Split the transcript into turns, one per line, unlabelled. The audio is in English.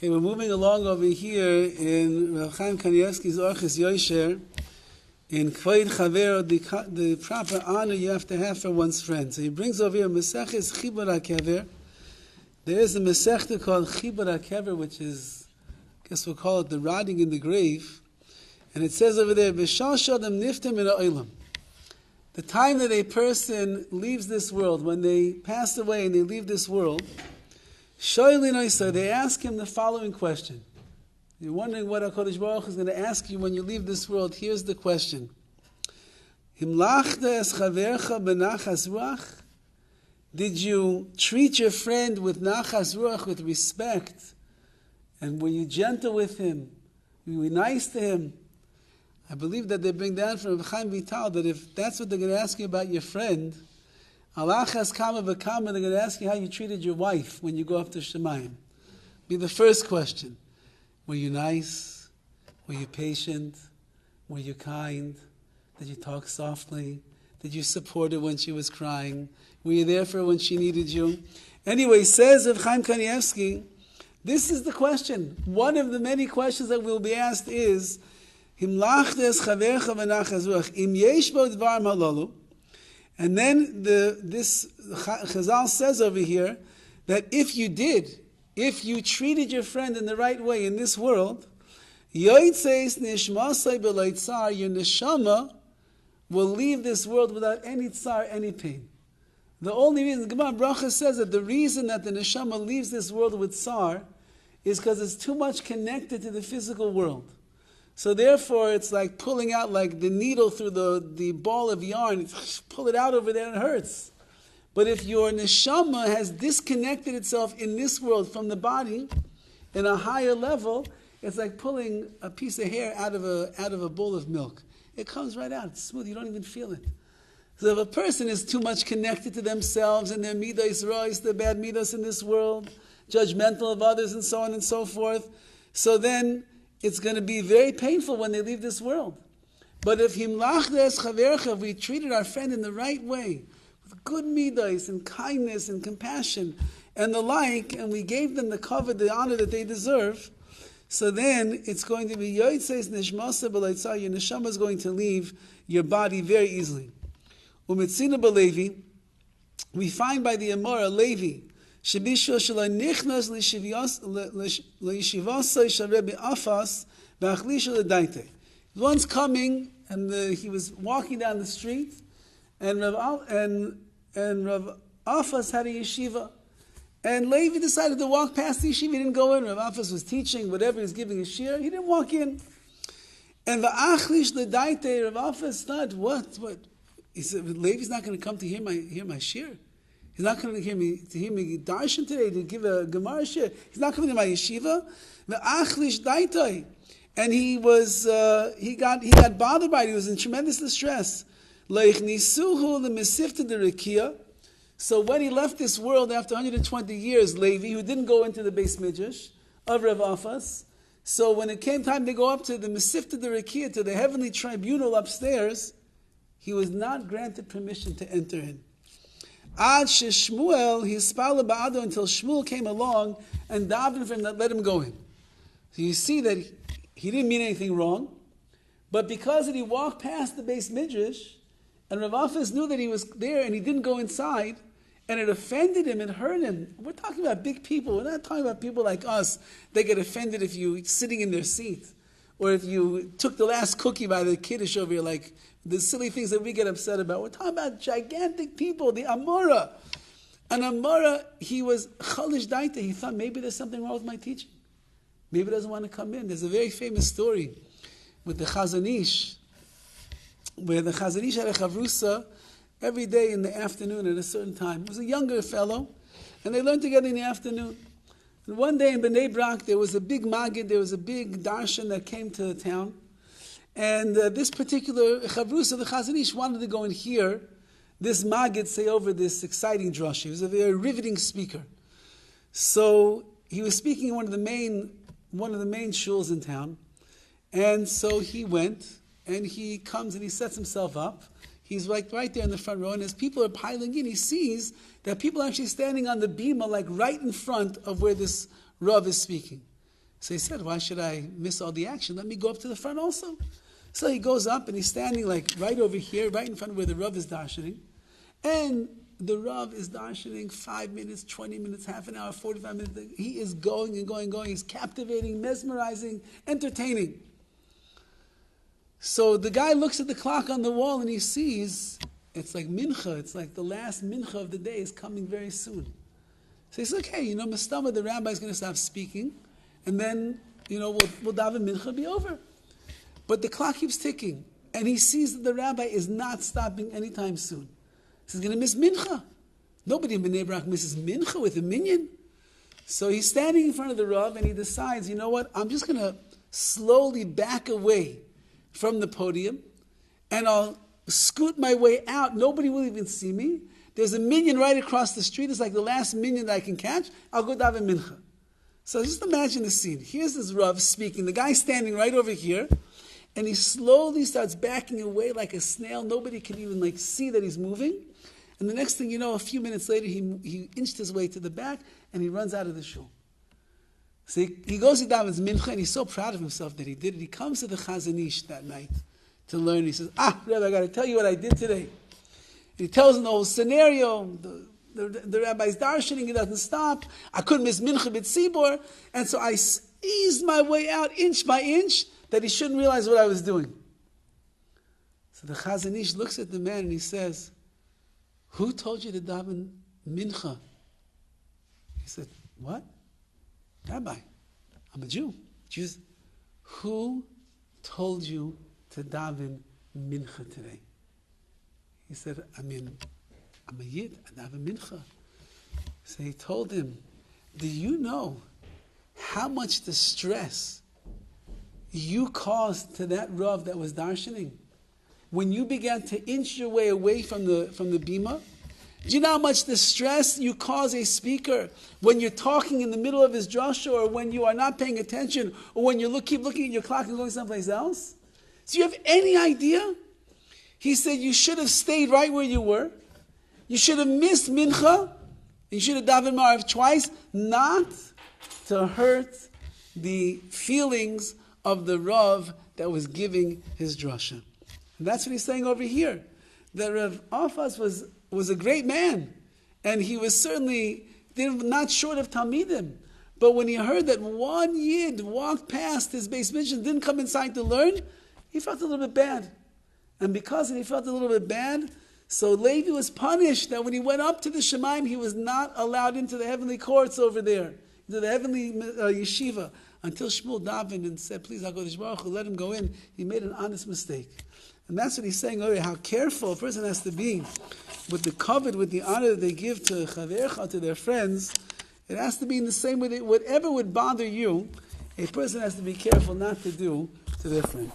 Okay, we're moving along over here in Rav Chaim Kanievsky's Orchos Yosher. In Kvoid Chaver, the proper honor you have to have for one's friend. So he brings over here Maseches Chibur HaKever. There is a Masechta called Chibur HaKever, which is, I guess we'll call it the rotting in the grave. And it says over there, B'shal Shodam Niftem in Ha'olam. The time that a person leaves this world, when they pass away and they leave this world, they ask him the following question. You're wondering what HaKadosh Baruch Hu is going to ask you when you leave this world. Here's the question. Did you treat your friend with nachas ruach, with respect? And were you gentle with him? Were you nice to him? I believe that they bring down from Rav Chaim Vital that if that's what they're going to ask you about your friend, alachas kama v'kama, they're going to ask you how you treated your wife when you go up to Shemayim. Be the first question. Were you nice? Were you patient? Were you kind? Did you talk softly? Did you support her when she was crying? Were you there for her when she needed you? Anyway, says Rav Chaim Kanievsky, this is the question. One of the many questions that will be asked is, and then this Chazal says over here that if you treated your friend in the right way in this world, your neshama will leave this world without any tsar, any pain. The only reason, the Gemara Bracha says that the reason that the neshama leaves this world with tsar is because it's too much connected to the physical world. So therefore, it's like pulling out like the needle through the ball of yarn. Pull it out over there and it hurts. But if your neshama has disconnected itself in this world from the body, in a higher level, it's like pulling a piece of hair out of a bowl of milk. It comes right out. It's smooth. You don't even feel it. So if a person is too much connected to themselves and their midas rois, their bad midas in this world, judgmental of others and so on and so forth, so then it's going to be very painful when they leave this world. But if we treated our friend in the right way, with good midas and kindness and compassion and the like, and we gave them the cover, the honor that they deserve, so then it's going to be yoytzeis nishmasa b'leitzah. Your neshama is going to leave your body very easily. Umetzina b'levi, we find by the Amora Levi, Shebishul shalai nichnas le'yishivasai shel Rabbi Afas b'achlisha l'daite. Once coming, and he was walking down the street, and Rav Afas had a yeshiva. And Levi decided to walk past the yeshiva. He didn't go in. Rav Afas was teaching, whatever, he was giving a shir. He didn't walk in. And the achlish l'daite, Rav Afas thought, what? He said, Levi's not going to come to hear my shir. He's not going to hear me darshan today to give a Gemara shir. He's not coming to my yeshiva. The achlish daitoi, and he got bothered by it. He was in tremendous distress. Leichnisuhu lemisifta derekia. So when he left this world after 120 years, Levi, who didn't go into the Beis Midrash of Rav Afas, so when it came time to go up to the Mesifta derekia, to the heavenly tribunal upstairs, he was not granted permission to enter in. Ad Shmuel, he spala ba'ado until Shmuel came along and davened for him that let him go in. So you see that he didn't mean anything wrong, but because he walked past the Beis Midrash, and Rav Afas knew that he was there and he didn't go inside, and it offended him and hurt him. We're talking about big people. We're not talking about people like us. They get offended if you're sitting in their seat, or if you took the last cookie by the kiddush over here, like the silly things that we get upset about. We're talking about gigantic people, the Amora. And Amora, he was chalish daita. He thought maybe there's something wrong with my teaching. Maybe he doesn't want to come in. There's a very famous story with the Chazon Ish, where the Chazon Ish had a chavrusa every day in the afternoon at a certain time. He was a younger fellow, and they learned together in the afternoon. And one day in Bnei Brak, there was a big magid, there was a big darshan that came to the town. And this particular chavrusa, the Chazon Ish, wanted to go and hear this magid say over this exciting drasha. He was a very riveting speaker. So he was speaking in one of the main shuls in town. And so he went, and he comes and he sets himself up. He's like right there in the front row, and as people are piling in, he sees that people are actually standing on the bima, like right in front of where this Rav is speaking. So he said, why should I miss all the action? Let me go up to the front also. So he goes up and he's standing like right over here, right in front of where the Rav is darshaning. And the Rav is darshaning 5 minutes, 20 minutes, half an hour, 45 minutes. He is going and going and going. He's captivating, mesmerizing, entertaining. So the guy looks at the clock on the wall and he sees it's like mincha. It's like the last mincha of the day is coming very soon. So he says, okay, Mastama, the rabbi is going to stop speaking. And then, we'll daven mincha, be over. But the clock keeps ticking. And he sees that the rabbi is not stopping anytime soon. So he's going to miss mincha. Nobody in Bnei Brak misses mincha with a minyan. So he's standing in front of the Rav and he decides, you know what, I'm just going to slowly back away from the podium and I'll scoot my way out. Nobody will even see me. There's a minyan right across the street. It's like the last minyan that I can catch. I'll go daven mincha. So just imagine the scene. Here's this Rav speaking. The guy's standing right over here. And he slowly starts backing away like a snail. Nobody can even see that he's moving. And the next thing you know, a few minutes later, he inched his way to the back and he runs out of the shul. So he goes to davens mincha and he's so proud of himself that he did it. He comes to the Chazon Ish that night to learn. He says, Rabbi, I got to tell you what I did today. And he tells him the whole scenario. The rabbi's darshaning, he doesn't stop. I couldn't miss mincha b'tzibor. And so I eased my way out inch by inch that he shouldn't realize what I was doing. So the Chazon Ish looks at the man and he says, who told you to daven mincha? He said, what? Rabbi, I'm a Jew. Jews, who told you to daven mincha today? He said, I'm a Yid, I daven mincha. So he told him, do you know how much distress you caused to that Rav that was darshaning? When you began to inch your way away from the bima, do you know how much distress you cause a speaker when you're talking in the middle of his drasha, or when you are not paying attention, or when you keep looking at your clock and going someplace else? So you have any idea? He said you should have stayed right where you were. You should have missed mincha. You should have davened ma'ariv twice, not to hurt the feelings of the Rav that was giving his drasha. And that's what he's saying over here. That Rav Afas was a great man. And he was certainly not short of Talmidim. But when he heard that one Yid walked past his base mission, didn't come inside to learn, he felt a little bit bad. And because he felt a little bit bad, so Levi was punished that when he went up to the Shemaim, he was not allowed into the heavenly courts over there, into the heavenly yeshiva, until Shmuel davened and said, please, HaKadosh Baruch Hu, let him go in. He made an honest mistake. And that's what he's saying over here, how careful a person has to be with the covet, with the honor that they give to chavercha, to their friends. It has to be in the same way that whatever would bother you, a person has to be careful not to do to their friend.